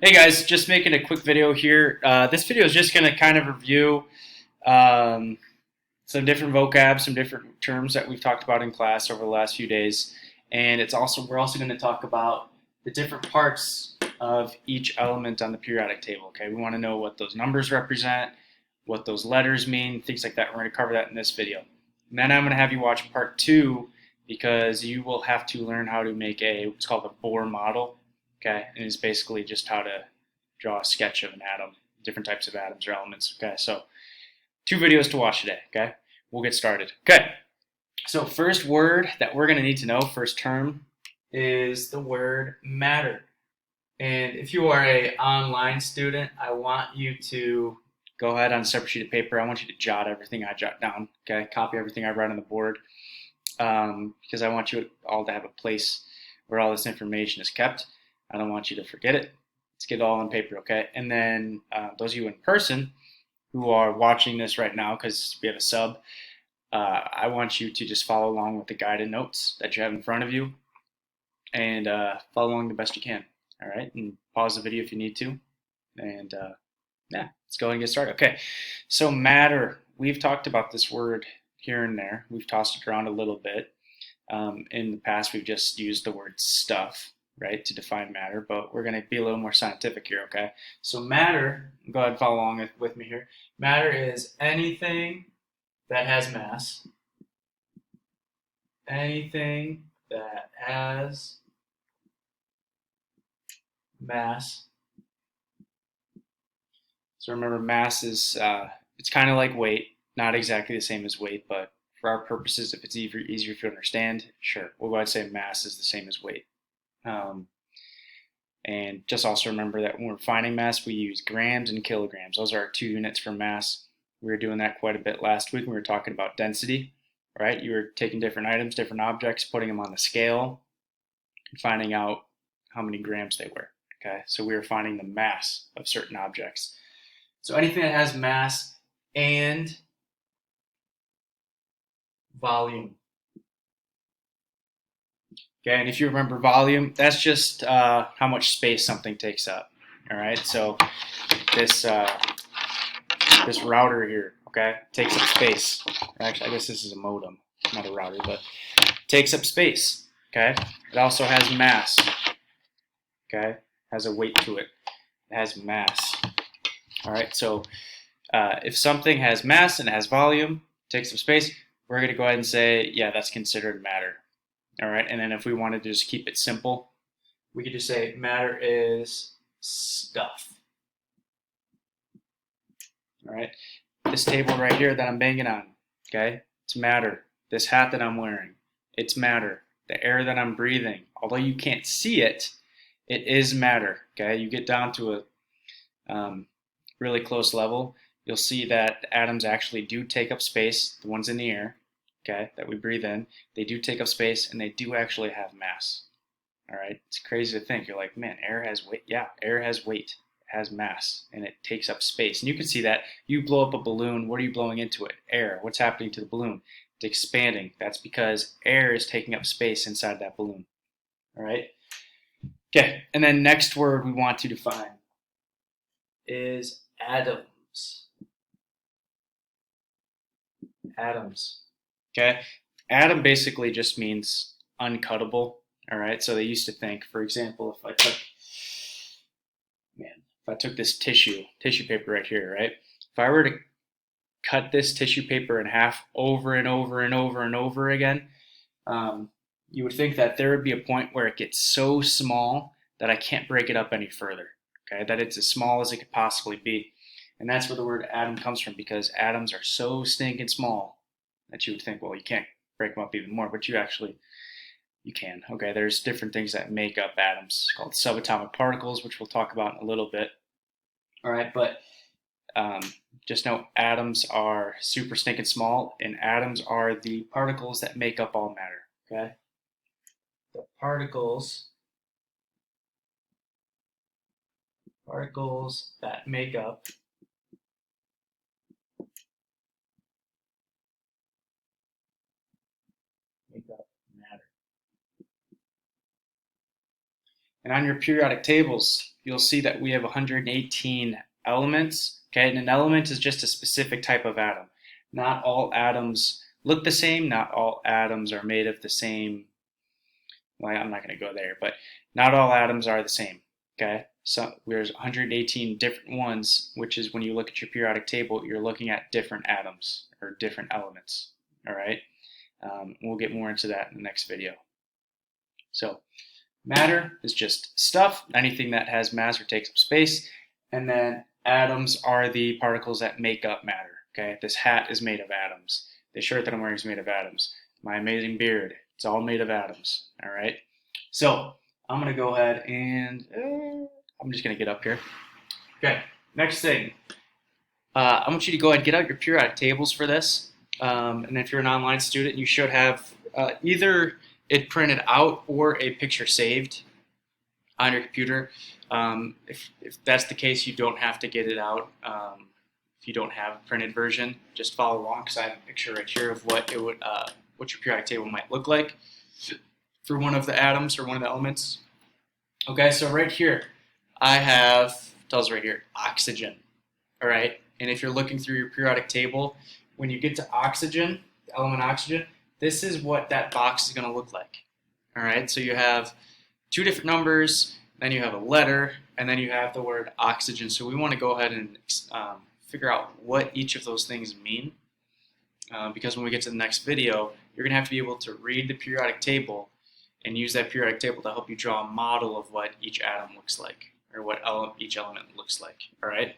Hey guys, just making a quick video here. This video is just going to kind of review um, some different vocab, some different terms that we've talked about in class over the last few days, and we're also going to talk about the different parts of each element on the periodic table. Okay, we want to know what those numbers represent, what those letters mean, things like that. We're going to cover that in this video, and then I'm going to have you watch part two because you will have to learn how to make what's called a Bohr model. Okay, and it's basically just how to draw a sketch of an atom, different types of atoms or elements. Okay, so two videos to watch today. Okay, we'll get started. Okay, so first word that we're going to need to know, first term, is the word matter. And if you are a online student, I want you to go ahead on a separate sheet of paper. I want you to jot everything I jot down. Okay, copy everything I write on the board because I want you all to have a place where all this information is kept. I don't want you to forget it. Let's get it all on paper, okay? And then those of you in person who are watching this right now, because we have a sub, I want you to just follow along with the guided notes that you have in front of you and follow along the best you can, all right? And pause the video if you need to. And yeah, let's go ahead and get started. Okay, so matter. We've talked about this word here and there. We've tossed it around a little bit. In the past, we've just used the word stuff, right, to define matter, but we're going to be a little more scientific here, okay? So matter, go ahead and follow along with me here. Matter is anything that has mass, anything that has mass. So remember, mass is, it's kind of like weight, not exactly the same as weight, but for our purposes, if it's easier to understand, sure, we'll go ahead and say mass is the same as weight. Um, And just also remember that when we're finding mass, we use grams and kilograms. Those are our 2 units for mass. We were doing that quite a bit last week when we were talking about density, right? You were taking different items, different objects, putting them on the scale, and finding out how many grams they were, okay? So we were finding the mass of certain objects. So anything that has mass and volume. Okay, and if you remember volume, that's just how much space something takes up. All right, so this this router here, okay, takes up space. Actually, I guess this is a modem, not a router, but takes up space. Okay, it also has mass. Okay, has a weight to it. It has mass. All right, so if something has mass and has volume, takes up space, we're going to go ahead and say, yeah, that's considered matter. All right, and then if we wanted to just keep it simple, we could just say matter is stuff. All right, this table right here that I'm banging on, okay, it's matter. This hat that I'm wearing, it's matter. The air that I'm breathing, although you can't see it, it is matter. Okay, you get down to a really close level, you'll see that the atoms actually do take up space. The ones in the air, okay, that we breathe in, they do take up space and they do actually have mass. All right, it's crazy to think. You're like, man, air has weight. Yeah, air has weight, it has mass, and it takes up space. And you can see that. You blow up a balloon. What are you blowing into it? Air. What's happening to the balloon? It's expanding. That's because air is taking up space inside that balloon. All right. Okay, and then next word we want to define is atoms. Atoms. Okay, atom basically just means uncuttable. All right, so they used to think, for example, if I took this tissue paper right here, right? If I were to cut this tissue paper in half over and over and over and over again, you would think that there would be a point where it gets so small that I can't break it up any further. Okay, that it's as small as it could possibly be. And that's where the word atom comes from, because atoms are so stinking small that you would think, well, you can't break them up even more, but you can. Okay, there's different things that make up atoms called subatomic particles, which we'll talk about in a little bit. All right, but um, just know atoms are super stinking small, and atoms are the particles that make up all matter. Okay, the particles that make up matter. And on your periodic tables, you'll see that we have 118 elements. Okay, and an element is just a specific type of atom. Not all atoms look the same. Not all atoms are made of the same. Well, I'm not going to go there, but not all atoms are the same. Okay, so there's 118 different ones, which is when you look at your periodic table, you're looking at different atoms or different elements. All right, we'll get more into that in the next video. So matter is just stuff, anything that has mass or takes up space, and then atoms are the particles that make up matter. Okay, this hat is made of atoms. The shirt that I'm wearing is made of atoms. My amazing beard, it's all made of atoms. All right, so I'm gonna go ahead and I'm just gonna get up here. Okay, next thing, I want you to go ahead and get out your periodic tables for this. And if you're an online student, you should have either it printed out or a picture saved on your computer. If that's the case, you don't have to get it out. If you don't have a printed version, just follow along because I have a picture right here of what it would, what your periodic table might look like for one of the atoms or one of the elements. Okay, so right here, I have, tells right here, oxygen. All right, and if you're looking through your periodic table, when you get to oxygen, the element oxygen, this is what that box is going to look like. All right, so you have two different numbers, then you have a letter, and then you have the word oxygen. So we want to go ahead and figure out what each of those things mean, because when we get to the next video, you're going to have to be able to read the periodic table and use that periodic table to help you draw a model of what each atom looks like, or what each element looks like. All right,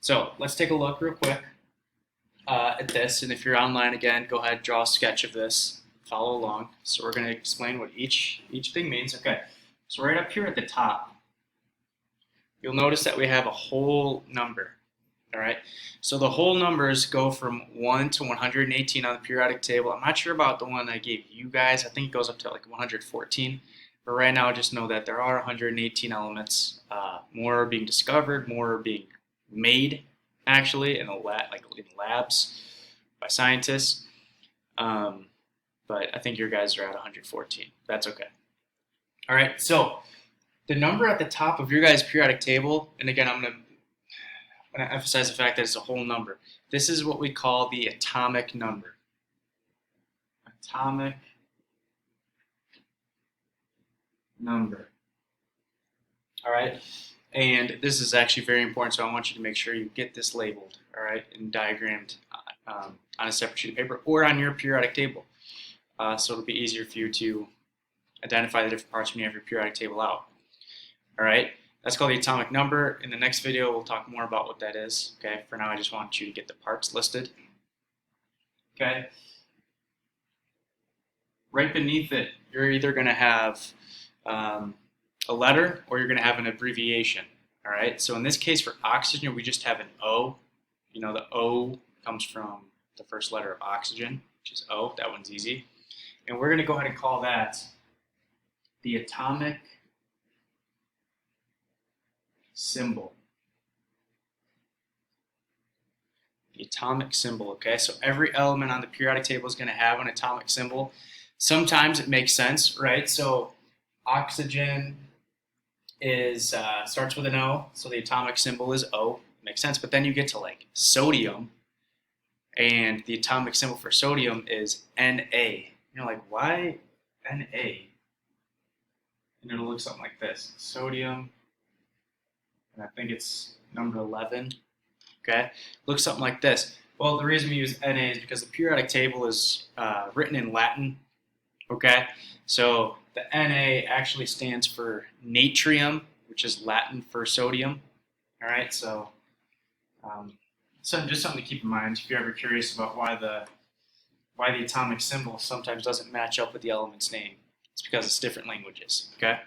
so let's take a look real quick at this, and if you're online again, go ahead, draw a sketch of this, follow along. So we're going to explain what each thing means. Okay, so right up here at the top, you'll notice that we have a whole number. All right, so the whole numbers go from 1 to 118 on the periodic table. I'm not sure about the one I gave you guys. I think it goes up to like 114. But right now, just know that there are 118 elements. More are being discovered, more are being made, actually, in labs by scientists. But I think your guys are at 114. That's okay. All right, so the number at the top of your guys' periodic table, and again, I'm going to emphasize the fact that it's a whole number. This is what we call the atomic number. Atomic number. All right, and this is actually very important, so I want you to make sure you get this labeled, all right, and diagrammed on a separate sheet of paper or on your periodic table. So it'll be easier for you to identify the different parts when you have your periodic table out. All right, that's called the atomic number. In the next video, we'll talk more about what that is. Okay, for now, I just want you to get the parts listed. Okay, right beneath it, you're either going to have a letter or you're going to have an abbreviation. All right, so in this case for oxygen, we just have an O. You know, the O comes from the first letter of oxygen, which is O. That one's easy. And we're going to go ahead and call that the atomic symbol. The atomic symbol, okay? So every element on the periodic table is going to have an atomic symbol. Sometimes it makes sense, right? So oxygen is starts with an O, so the atomic symbol is O. Makes sense, but then you get to like sodium, and the atomic symbol for sodium is Na. You're like, why Na? And it'll look something like this. Sodium, and I think it's number 11. Okay, looks something like this. Well, the reason we use Na is because the periodic table is written in Latin. Okay, so the Na actually stands for natrium, which is Latin for sodium. All right, so just something to keep in mind if you're ever curious about why the atomic symbol sometimes doesn't match up with the element's name. It's because it's different languages. Okay,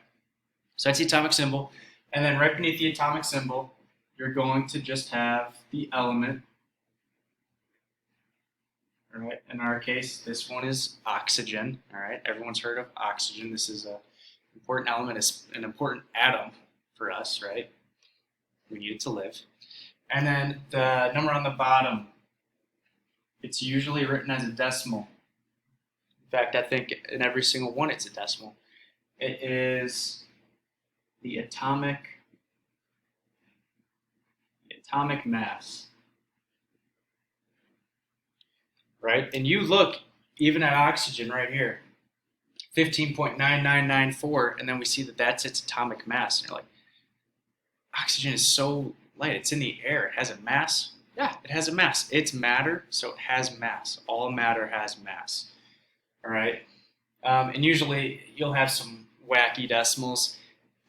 so that's the atomic symbol, and then right beneath the atomic symbol, you're going to just have the element. All right, in our case, this one is oxygen. All right, everyone's heard of oxygen. This is an important element, it's an important atom for us, right? We need it to live. And then the number on the bottom, it's usually written as a decimal. In fact, I think in every single one it's a decimal. It is the atomic mass, right? And you look even at oxygen right here, 15.9994, and then we see that that's its atomic mass. And you're like, oxygen is so light, it's in the air, it has a mass. Yeah, it has a mass. It's matter, so it has mass. All matter has mass. All right. And usually you'll have some wacky decimals.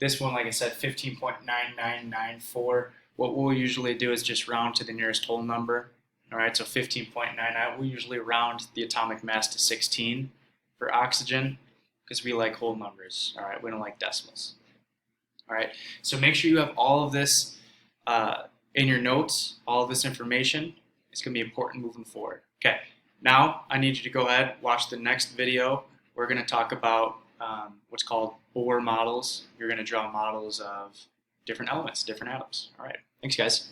This one, like I said, 15.9994. What we'll usually do is just round to the nearest whole number. All right, so 15.99. We usually round the atomic mass to 16 for oxygen because we like whole numbers. All right, we don't like decimals. All right, so make sure you have all of this in your notes, all of this information. It's going to be important moving forward. Okay, now I need you to go ahead, watch the next video. We're going to talk about what's called Bohr models. You're going to draw models of different elements, different atoms. All right, thanks guys.